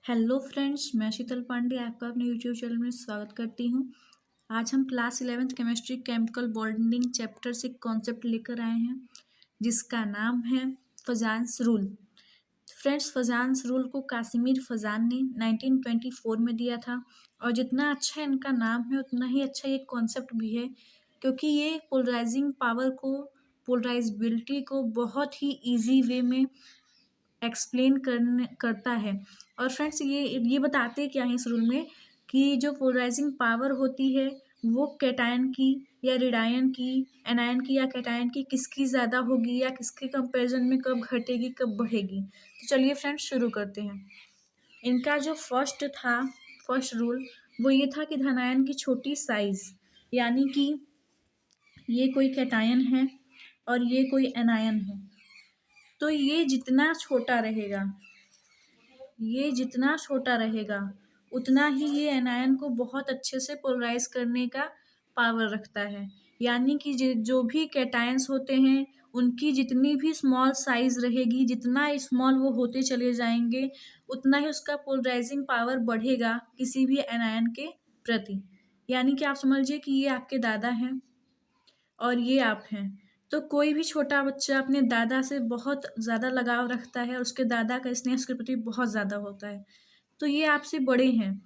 Hello friends, मैं शीतल पांडे आपका अपने यूट्यूब चैनल में स्वागत करती हूँ। आज हम class 11th chemistry chemical bonding chapter से कॉन्सेप्ट लेकर आए हैं जिसका नाम है फजान्स रूल। फ्रेंड्स, फजान्स रूल को कासिमिर फजान ने 1924 में दिया था और जितना अच्छा इनका नाम है उतना ही अच्छा ये कॉन्सेप्ट भी है, क्योंकि ये पोलराइजिंग पावर को, पोलराइजेबिलिटी को बहुत ही ईजी वे में एक्सप्लेन करता है। और फ्रेंड्स, ये बताते क्या है इस रूल में कि जो पोलराइजिंग पावर होती है वो कैटायन की या रेडायन की, एनायन की या कैटायन की, किसकी ज़्यादा होगी या किसके कंपैरिजन में कब घटेगी कब बढ़ेगी। तो चलिए फ्रेंड्स शुरू करते हैं। इनका जो फर्स्ट रूल वो ये था कि धनायन की छोटी साइज, यानी कि ये कोई कैटायन है और ये कोई एनायन है, तो ये जितना छोटा रहेगा उतना ही ये एनायन को बहुत अच्छे से पोलराइज करने का पावर रखता है। यानी कि जो भी कैटायंस होते हैं उनकी जितनी भी स्मॉल साइज रहेगी, जितना स्मॉल वो होते चले जाएंगे उतना ही उसका पोलराइजिंग पावर बढ़ेगा किसी भी एनायन के प्रति। यानी कि आप समझिए कि ये आपके दादा हैं और ये आप हैं, तो कोई भी छोटा बच्चा अपने दादा से बहुत ज़्यादा लगाव रखता है और उसके दादा का स्नेह उसके प्रति बहुत ज़्यादा होता है। तो ये आपसे बड़े हैं,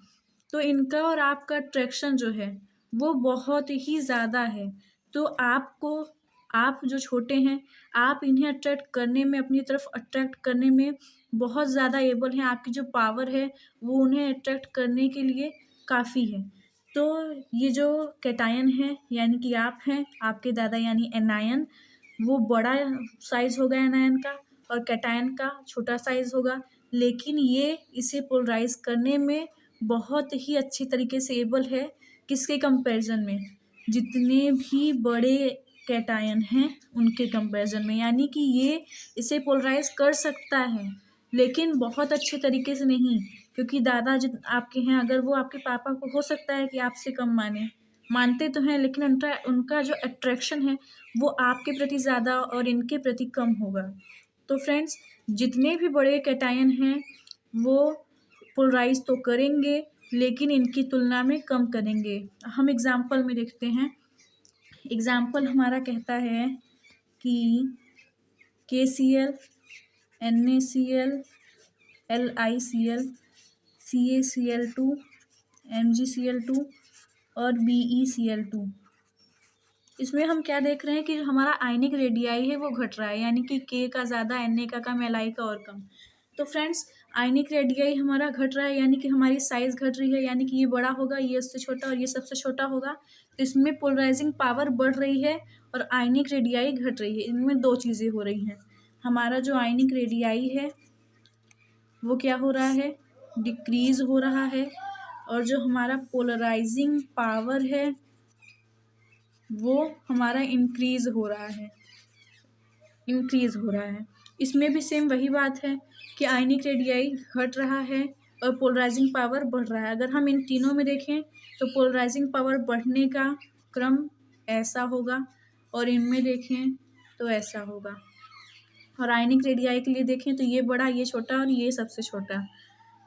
तो इनका और आपका अट्रैक्शन जो है वो बहुत ही ज़्यादा है। तो आप जो छोटे हैं, आप इन्हें अट्रैक्ट करने में, अपनी तरफ अट्रैक्ट करने में बहुत ज़्यादा एबल हैं। आपकी जो पावर है वो उन्हें अट्रैक्ट करने के लिए काफ़ी है। तो ये जो कैटायन है यानी कि आप हैं, आपके दादा यानी एनायन, वो बड़ा साइज होगा एनायन का और कैटायन का छोटा साइज होगा, लेकिन ये इसे पोलराइज करने में बहुत ही अच्छी तरीके से एबल है। किसके कंपैरिजन में? जितने भी बड़े कैटायन हैं उनके कंपैरिजन में। यानी कि ये इसे पोलराइज कर सकता है लेकिन बहुत अच्छे तरीके से नहीं, क्योंकि दादा आपके हैं, अगर वो आपके पापा को हो सकता है कि आपसे कम मानते तो हैं, लेकिन उनका जो अट्रैक्शन है वो आपके प्रति ज़्यादा और इनके प्रति कम होगा। तो फ्रेंड्स, जितने भी बड़े कैटायन हैं वो पोलराइज तो करेंगे लेकिन इनकी तुलना में कम करेंगे। हम एग्जाम्पल में देखते हैं। एग्जाम्पल हमारा कहता है कि KCl, NaCl, LiCl, CaCl2, MgCl2 और BeCl2। इसमें हम क्या देख रहे हैं कि हमारा आयनिक रेडियाई है वो घट रहा है, यानी कि K का ज़्यादा, Na का कम, Li का और कम। तो फ्रेंड्स, आयनिक रेडियाई हमारा घट रहा है यानी कि हमारी साइज़ घट रही है, यानी कि ये बड़ा होगा, ये उससे छोटा और ये सबसे छोटा होगा। तो इसमें पोलराइजिंग पावर बढ़ रही है और आयनिक रेडियाई घट रही है। इनमें दो चीज़ें हो रही हैं। हमारा जो आयनिक रेडियाई है वो क्या हो रहा है? डिक्रीज हो रहा है, और जो हमारा पोलराइजिंग पावर है वो हमारा इंक्रीज हो रहा है। इसमें भी सेम वही बात है कि आयनिक रेडियाई घट रहा है और पोलराइजिंग पावर बढ़ रहा है। अगर हम इन तीनों में देखें तो पोलराइजिंग पावर बढ़ने का क्रम ऐसा होगा और इनमें देखें तो ऐसा होगा। और आयनिक रेडियाई के लिए देखें तो ये बड़ा, ये छोटा और ये सबसे छोटा।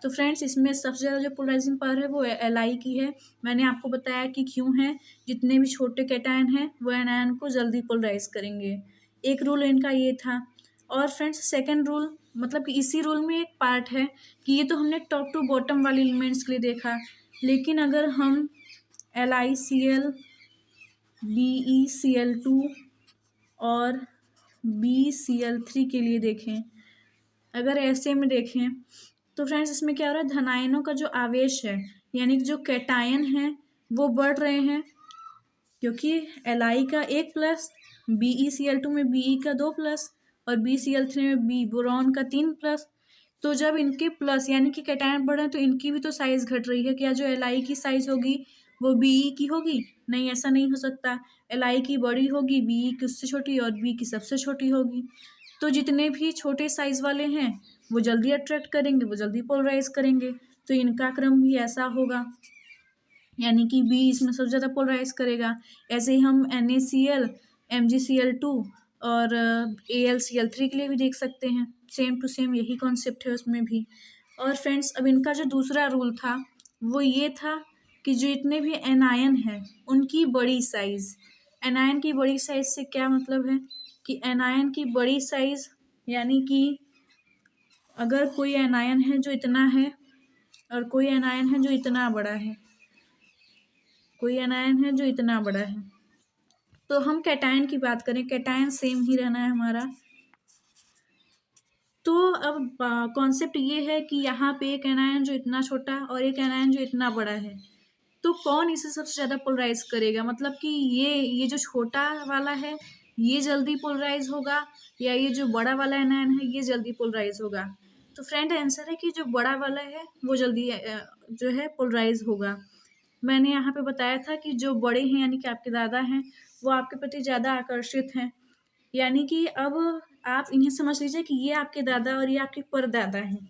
तो फ्रेंड्स, इसमें सबसे ज़्यादा जो पोलराइजिंग पावर है वो Li की है। मैंने आपको बताया कि क्यों है। जितने भी छोटे कैटायन हैं वो एनायन को जल्दी पोलराइज करेंगे। एक रूल इनका ये था। और फ्रेंड्स, सेकंड रूल, मतलब कि इसी रूल में एक पार्ट है कि ये तो हमने टॉप टू बॉटम वाले एलिमेंट्स के लिए देखा, लेकिन अगर हम LiCl, BeCl2 और BeCl3 के लिए देखें, अगर ऐसे में देखें तो फ्रेंड्स इसमें क्या हो रहा है? धनायनों का जो आवेश है, यानी कि जो कैटायन है वो बढ़ रहे हैं, क्योंकि Li का 1 प्लस, BeCl2 में Be का 2 प्लस और BeCl3 में B बोरॉन का 3 प्लस। तो जब इनके प्लस यानी कि कैटायन बढ़ रहे हैं तो इनकी भी तो साइज घट रही है। क्या जो Li की साइज होगी वो Be की होगी? नहीं, ऐसा नहीं हो सकता। Li की बड़ी होगी, Be की उससे छोटी और B की सबसे छोटी होगी। तो जितने भी छोटे साइज वाले हैं वो जल्दी अट्रैक्ट करेंगे, वो जल्दी पोलराइज करेंगे। तो इनका क्रम भी ऐसा होगा, यानी कि B इसमें सबसे ज़्यादा पोलराइज करेगा। ऐसे ही हम NaCl, MgCl2 और AlCl3 के लिए भी देख सकते हैं। सेम टू सेम यही कॉन्सेप्ट है उसमें भी। और फ्रेंड्स अब इनका जो दूसरा रूल था वो ये था कि जो इतने भी एनायन हैं उनकी बड़ी साइज़, एनायन की बड़ी साइज़ से क्या मतलब है कि एनायन की बड़ी साइज़ यानी कि अगर कोई एनायन है जो इतना है और कोई एनायन है जो इतना बड़ा है, कोई एनायन है जो इतना बड़ा है, तो हम कैटायन की बात करें, कैटायन सेम ही रहना है हमारा। तो अब कॉन्सेप्ट ये है कि यहाँ पे एक एनायन जो इतना छोटा और एक एनायन जो इतना बड़ा है, तो कौन इसे सबसे ज़्यादा पोलराइज करेगा, मतलब कि ये जो छोटा वाला है ये जल्दी पोलराइज होगा या ये जो बड़ा वाला एनायन है ये जल्दी पोलराइज होगा। तो फ्रेंड आंसर है कि जो बड़ा वाला है वो जल्दी जो है पोलराइज होगा। मैंने यहाँ पे बताया था कि जो बड़े हैं यानी कि आपके दादा हैं वो आपके प्रति ज़्यादा आकर्षित हैं, यानी कि अब आप इन्हें समझ लीजिए कि ये आपके दादा और ये आपके परदादा हैं।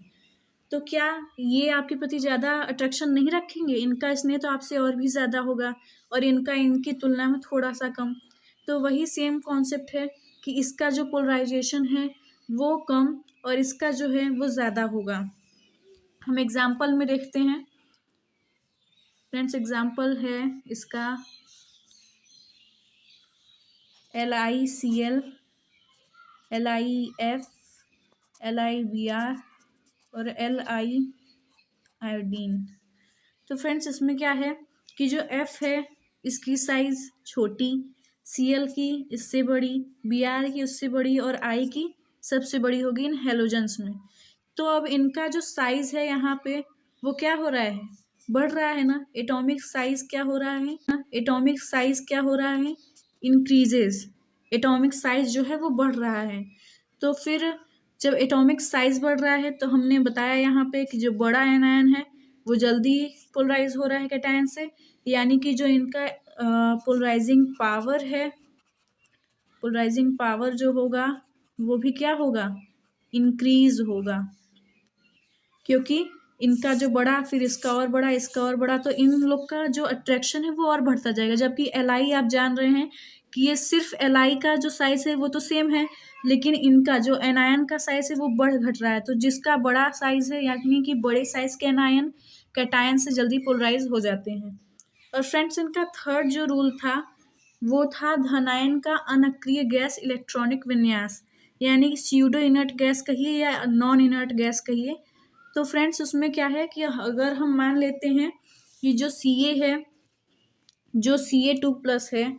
तो क्या ये आपके प्रति ज़्यादा अट्रैक्शन नहीं रखेंगे? इनका स्नेह तो आपसे और भी ज़्यादा होगा और इनका इनकी तुलना में थोड़ा सा कम। तो वही सेम कॉन्सेप्ट है कि इसका जो पोलराइजेशन है वो कम और इसका जो है वो ज़्यादा होगा। हम एग्जाम्पल में देखते हैं फ्रेंड्स, एग्जाम्पल है इसका LiCl, LiF, LiBr और Li आयोडीन। तो फ्रेंड्स इसमें क्या है कि जो F है इसकी साइज़ छोटी, Cl की इससे बड़ी, Br की उससे बड़ी और I की सबसे बड़ी होगी इन हेलोजन्स में। तो अब इनका जो साइज़ है यहाँ पे वो क्या हो रहा है, बढ़ रहा है ना। एटॉमिक साइज़ क्या हो रहा है ना, एटॉमिक साइज़ क्या हो रहा है, इंक्रीजेज। एटॉमिक साइज़ जो है वो बढ़ रहा है। तो फिर जब एटॉमिक साइज़ बढ़ रहा है तो हमने बताया यहाँ पे कि जो बड़ा एनायन है वो जल्दी पोलराइज हो रहा है कैटायन से, यानी कि जो इनका पोलराइजिंग पावर है, पोलराइजिंग पावर जो होगा वो भी क्या होगा, इंक्रीज होगा, क्योंकि इनका जो बड़ा फिर इसका और बड़ा इसका और बड़ा, तो इन लोग का जो अट्रैक्शन है वो और बढ़ता जाएगा। जबकि Li आप जान रहे हैं कि ये सिर्फ Li का जो साइज़ है वो तो सेम है, लेकिन इनका जो एनायन का साइज़ है वो बढ़ घट रहा है। तो जिसका बड़ा साइज़ है यानी कि बड़े साइज़ के एनायन कैटायन से जल्दी पोलराइज हो जाते हैं। और फ्रेंड्स इनका थर्ड जो रूल था वो था धनायन का अनक्रिय गैस इलेक्ट्रॉनिक विन्यास, यानी कि स्यूडो इनर्ट गैस कहिए या नॉन इनर्ट गैस कहिए। तो फ्रेंड्स उसमें क्या है कि अगर हम मान लेते हैं कि जो Ca है, जो Ca2+ है,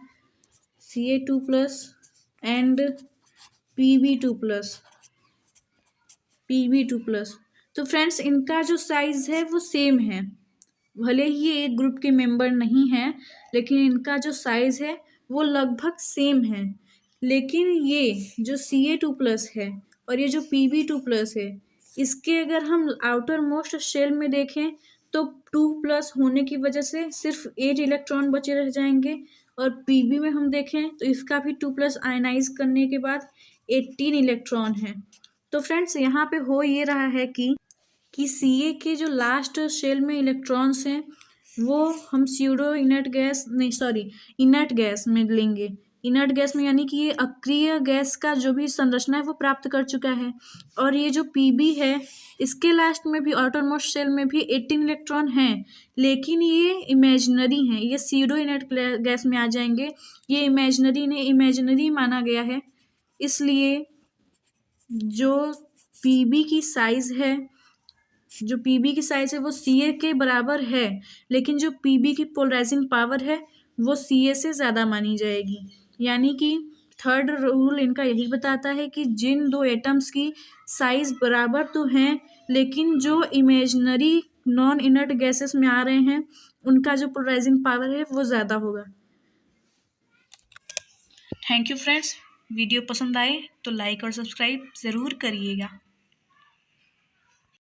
Ca2+ एंड Pb2+, तो फ्रेंड्स इनका जो साइज़ है वो सेम है, भले ही ये एक ग्रुप के मेंबर नहीं है लेकिन इनका जो साइज़ है वो लगभग सेम है। लेकिन ये जो Ca2+ है और ये जो Pb2+ है, इसके अगर हम आउटर मोस्ट शेल में देखें तो 2+ होने की वजह से सिर्फ 8 इलेक्ट्रॉन बचे रह जाएंगे, और Pb में हम देखें तो इसका भी 2+ आयनाइज करने के बाद 18 इलेक्ट्रॉन है। तो फ्रेंड्स यहाँ पे हो ये रहा है कि Ca के जो लास्ट शेल में इलेक्ट्रॉन्स हैं वो हम स्यूडो इनर्ट गैस नहीं सॉरी इनर्ट गैस में लेंगे। इनर्ट गैस में यानी कि ये अक्रिय गैस का जो भी संरचना है वो प्राप्त कर चुका है। और ये जो Pb है इसके लास्ट में भी आउटर मोस्ट शेल में भी 18 इलेक्ट्रॉन हैं, लेकिन ये इमेजिनरी हैं, ये स्यूडो इनर्ट गैस में आ जाएंगे। ये इमेजिनरी माना गया है, इसलिए जो Pb की साइज़ है, जो Pb की साइज़ है वो Ca के बराबर है, लेकिन जो Pb की पोलराइजिंग पावर है वो Ca से ज़्यादा मानी जाएगी। यानी कि थर्ड रूल इनका यही बताता है कि जिन दो एटम्स की साइज़ बराबर तो हैं लेकिन जो इमेजिनरी नॉन इनर्ट गैसेस में आ रहे हैं उनका जो पोलराइजिंग पावर है वो ज़्यादा होगा। थैंक यू फ्रेंड्स, वीडियो पसंद आए तो लाइक और सब्सक्राइब ज़रूर करिएगा।